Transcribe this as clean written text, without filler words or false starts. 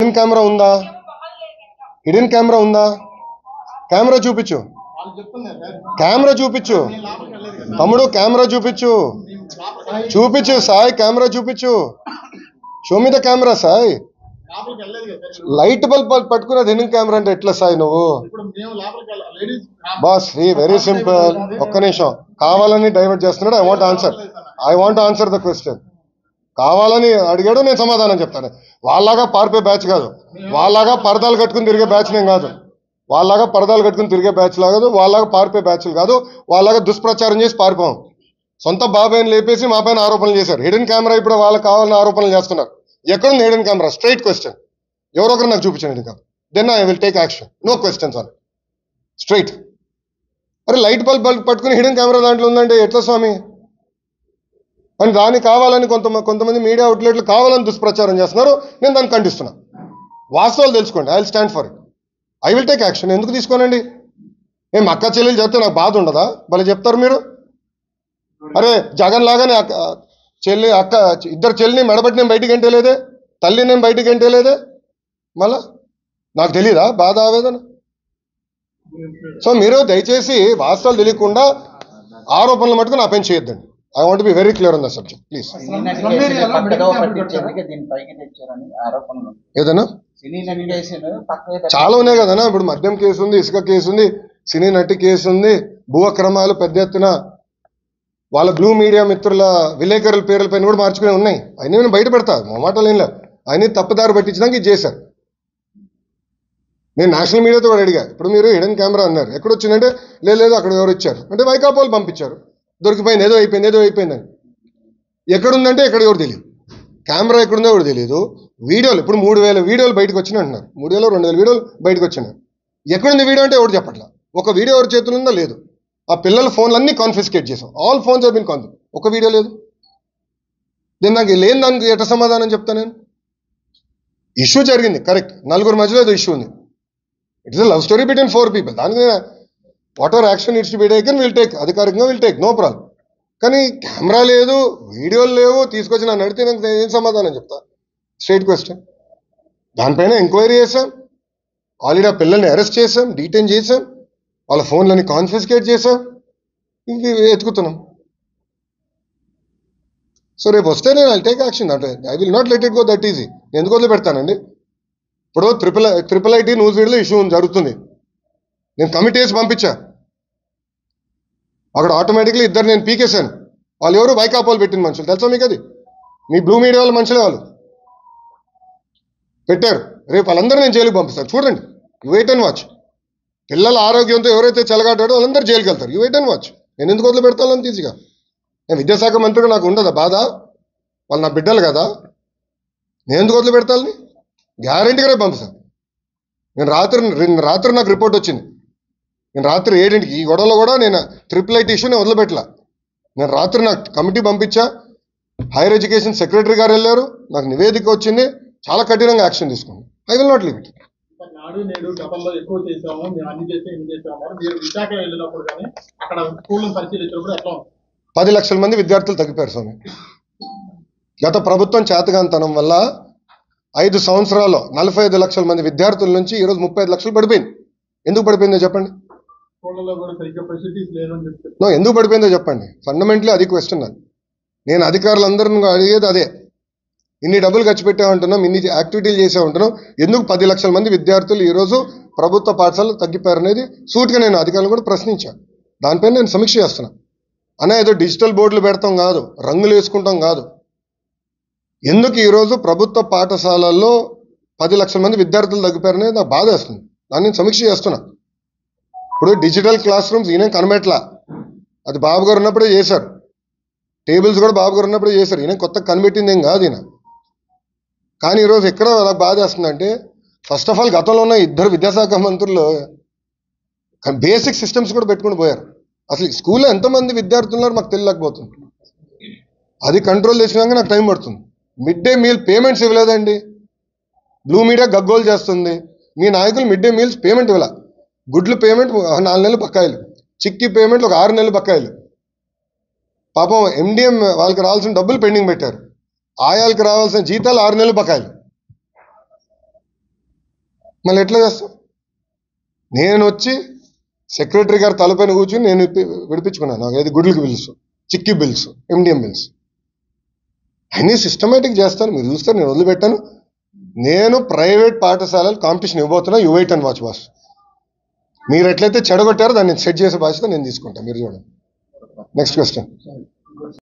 Hidden camera ఉందా? Hidden camera ఉందా? Camera చూపించు, కెమెరా చూపించు తమ్ముడు, కెమెరా చూపించు, చూపించు సాయి, కెమెరా చూపించు. Show me the camera Sai. Light bulb పట్టుకున్నది హిడెన్ కెమెరా అంటే ఎట్లా సాయి నువ్వు? Boss very simple. ఒక్క నిమిషం, కావాలని డైవర్ట్ చేస్తున్నాడు. I want answer the question. కావాలని అడిగాడు, నేను సమాధానం చెప్తాను. వాళ్ళలాగా పార్పే బ్యాచ్ కాదు, వాళ్ళలాగా పరదాలు కట్టుకుని తిరిగే బ్యాచ్ నేను కాదు, వాళ్ళలాగా పరదాలు కట్టుకుని తిరిగే బ్యాచ్ కాదు, వాళ్ళలాగా పార్పే బ్యాచ్లు కాదు, వాళ్ళలాగా దుష్ప్రచారం చేసి పారిపోం. సొంత బాబాయిని లేపేసి మా పైన ఆరోపణలు చేశారు. హిడెన్ కెమెరా ఇప్పుడు వాళ్ళకి కావాలని ఆరోపణలు చేస్తున్నారు. ఎక్కడుంది హిడెన్ కెమెరా? Straight question. ఎవరొకరు నాకు చూపించండి hidden camera, then I will take action. No questions on straight. అరే లైట్ బల్బ్ పట్టుకుని హిడెన్ కెమెరా దాంట్లో ఉందంటే ఎట్లా స్వామి? అని దాన్ని కావాలని కొంతమంది మీడియా అవుట్లెట్లు కావాలని దుష్ప్రచారం చేస్తున్నారు. నేను దాన్ని ఖండిస్తున్నా. వాస్తవాలు తెలుసుకోండి. I will stand for it. I will take action. ఎందుకు తీసుకోనండి? ఏం అక్క చెల్లెలు చెప్తే నాకు బాధ ఉండదా? భలే చెప్తారు మీరు. అరే జగన్ లాగానే అక్క ఇద్దరు చెల్లిని మెడబట్టి నేను బయటికి ఎంటేలేదే, తల్లి నేను బయటికి ఎంటేలేదే, మళ్ళా నాకు తెలీదా బాధ, ఆవేదన? సో మీరు దయచేసి వాస్తవాలు తెలియకుండా ఆరోపణలు మటుకు నా పైన చేయొద్దండి. I want to be very clear on the subject, please. ఏదన్నా చాలా ఉన్నాయి కదన్నా. ఇప్పుడు మద్యం కేసు ఉంది, ఇసుక కేసు ఉంది, సినీ నటి కేసు ఉంది, భూ అక్రమాలు పెద్ద ఎత్తున వాళ్ళ బ్లూ మీడియా మిత్రుల విలేకరుల పేర్ల పైన కూడా మార్చుకునే ఉన్నాయి. అయినా నేను బయట పెడతా, మొమాటలు ఏం లేదు. అయినా తప్పుదారి పట్టించడానికి ఇది చేశారు. నేను నేషనల్ మీడియాతో కూడా అడిగా. ఇప్పుడు మీరు హిడెన్ కెమెరా అన్నారు, ఎక్కడొచ్చిందంటే లేదు అక్కడ ఎవరు ఇచ్చారు అంటే వైకాపాలు పంపించారు, దొరికిపోయింది, ఏదో అయిపోయిందని. ఎక్కడుందంటే ఎక్కడ ఎవరు తెలియదు, కెమెరా ఎక్కడుందో ఎవరు తెలియదు. వీడియోలు ఇప్పుడు 3000 వీడియోలు బయటకు వచ్చినాయి అంటున్నారు. 2000 వీడియోలు బయటకు వచ్చినాయి. ఎక్కడుంది వీడియో అంటే ఎవరు చెప్పట్లా. ఒక వీడియో ఎవరి చేతులు ఉందో లేదు. ఆ పిల్లల ఫోన్లు అన్నీ కాన్ఫిస్కేట్ చేసాం. All phones have been confiscate. ఒక వీడియో లేదు. నేను నాకు లేని దానికి ఎట్లా సమాధానం చెప్తా నేను? ఇష్యూ జరిగింది కరెక్ట్, నలుగురు మధ్యలో ఏదో ఇష్యూ ఉంది. It is a love story between 4 people. దానికి what ever action it's to be taken will take, అధికారికంగా విల్ టేక్, నో ప్రాబ్లం. కానీ కెమెరా లేదు, వీడియోలు లేవు, తీసుకొచ్చి నన్ను అడిగితే నాకు ఏం సమాధానం చెప్తా? Straight question. దానిపైన ఎంక్వైరీ చేసాం, ఆల్రెడీ ఆ పిల్లల్ని అరెస్ట్ చేసాం, డీటైన్ చేసాం, వాళ్ళ ఫోన్లని కాన్ఫిస్కేట్ చేసాం, ఇంక ఎత్తుకుతున్నాం. సో రేపు వస్తే నేను ఐ టేక్ యాక్షన్. అంటే I will not let it go that easy. నేను ఎందుకు వదిలి పెడతానండి? ఇప్పుడు ట్రిపుల్ ఐటీ న్యూస్ వీడియోలో ఇష్యూ జరుగుతుంది. నేను కమిటీ వేసి పంపించా. అక్కడ ఆటోమేటిక్లీ ఇద్దరు నేను పీకేశాను. వాళ్ళు ఎవరు? వైకాపాలు పెట్టిన మనుషులు. తెలుసా మీకు? అది మీ బ్లూ మీడియా వాళ్ళ మనుషులే వాళ్ళు పెట్టారు. రేపు వాళ్ళందరూ నేను జైలుకి పంపిస్తాను. చూడండి, యూ వెయిట్ అండ్ వాచ్. పిల్లల ఆరోగ్యంతో ఎవరైతే చెలగాటాడో వాళ్ళందరూ జైలుకి వెళ్తారు. You wait and watch. నేను ఎందుకు వదిలి పెడతాను అంత ఈజీగా? నేను విద్యాశాఖ మంత్రిగా నాకు ఉండదా బాధ? వాళ్ళు నా బిడ్డలు కదా, నేను ఎందుకు వదిలి పెడతాను? గ్యారంటీగా రేపు పంపిస్తాను. నేను రాత్రి నాకు రిపోర్ట్ వచ్చింది. నేను రాత్రి 7ంటికి ఈ గొడవలో కూడా నేను ట్రిపుల్ ఐటీ ఇష్యూ నేను వదిలిపెట్టలా. నేను రాత్రి నాకు కమిటీ పంపించా, హైయర్ ఎడ్యుకేషన్ సెక్రటరీ గారు వెళ్ళారు, నాకు నివేదిక వచ్చింది, చాలా కఠినంగా యాక్షన్ తీసుకున్నాను. I will not leave it. 10 లక్షల మంది విద్యార్థులు తగ్గిపోయారు స్వామి. గత ప్రభుత్వం చేతగాంతనం వల్ల 5 సంవత్సరాల్లో 45 లక్షల మంది విద్యార్థుల నుంచి ఈరోజు 35 లక్షలు పడిపోయింది. ఎందుకు పడిపోయిందో చెప్పండి? ఎందుకు పడిపోయిందో చెప్పండి? ఫండమెంటలీ అది క్వశ్చన్. నేను అధికారులందరినీ అడిగేది అదే. ఇన్ని డబ్బులు ఖర్చు పెట్టామంటున్నాం, ఇన్ని యాక్టివిటీలు చేసామంటున్నాం, ఎందుకు 10 లక్షల మంది విద్యార్థులు ఈరోజు ప్రభుత్వ పాఠశాలలు తగ్గిపోయారనేది సూటిగా నేను అధికారులు కూడా ప్రశ్నించాను. దానిపైన నేను సమీక్ష చేస్తున్నా. అనే ఏదో డిజిటల్ బోర్డులు పెడతాం కాదు, రంగులు వేసుకుంటాం కాదు. ఎందుకు ఈరోజు ప్రభుత్వ పాఠశాలల్లో 10 లక్షల మంది విద్యార్థులు తగ్గిపోయారనేది నాకు బాధ వేస్తుంది. దాన్ని నేను సమీక్ష చేస్తున్నా. ఇప్పుడు డిజిటల్ క్లాస్ రూమ్స్ ఈయన కనబెట్లా, అది బాబు గారు ఉన్నప్పుడే చేశారు. టేబుల్స్ కూడా బాబు గారు ఉన్నప్పుడే చేశారు. ఈయన కొత్త కనిపెట్టింది ఏం కాదు ఈయన. కానీ ఈరోజు ఎక్కడ నాకు బాధ వేస్తుందంటే, ఫస్ట్ ఆఫ్ ఆల్ గతంలో ఉన్న 2 విద్యాశాఖ మంత్రులు బేసిక్ సిస్టమ్స్ కూడా పెట్టుకుని పోయారు. అసలు స్కూల్లో ఎంతమంది విద్యార్థులు ఉన్నారు మాకు తెలియలేకపోతుంది. అది కంట్రోల్ చేసినాక నాకు టైం పడుతుంది. మిడ్ డే మీల్ పేమెంట్స్ ఇవ్వలేదండి. బ్లూ మీడియా గగ్గోలు చేస్తుంది. మీ నాయకులు మిడ్ డే మీల్స్ పేమెంట్ ఇవ్వాల. గుడ్లు పేమెంట్ 4 నెలలు బకాయిలు, చిక్కీ పేమెంట్లు ఒక 6 నెలలు బకాయిలు. పాపం ఎండిఎం వాళ్ళకి రావాల్సిన డబ్బులు పెండింగ్ పెట్టారు. ఆయాలకు రావాల్సిన జీతాలు 6 నెలలు బకాయిలు. మళ్ళీ ఎట్లా చేస్తాం? నేను వచ్చి సెక్రటరీ గారు తలపైన కూర్చుని నేను విడిపించుకున్నాను. ఏది గుడ్లకి bills, chikki bills, MDM bills అన్నీ సిస్టమేటిక్ చేస్తాను. మీరు చూస్తారు, నేను వదిలిపెట్టాను. నేను ప్రైవేట్ పాఠశాలలు కాంపిటీషన్ ఇవ్వబోతున్నా. You wait and watch boss. మీరు ఎట్లయితే చెడగొట్టారో దాన్ని సెట్ చేసే బాధ్యత నేను తీసుకుంటాను. మీరు చూడండి. Next question.